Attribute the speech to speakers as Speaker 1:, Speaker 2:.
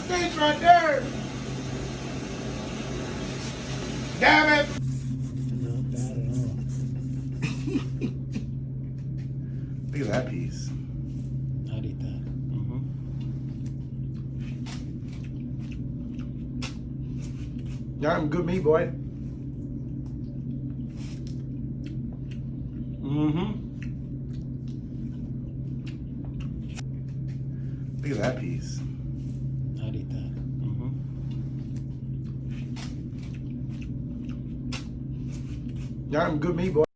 Speaker 1: steak right there. Damn it.
Speaker 2: Not bad at all.
Speaker 1: Look at that piece.
Speaker 2: I'd eat that.
Speaker 1: Yeah, I'm good meat, boy. Look at that piece.
Speaker 2: I'd eat that.
Speaker 1: Yeah, I'm good meat, boy.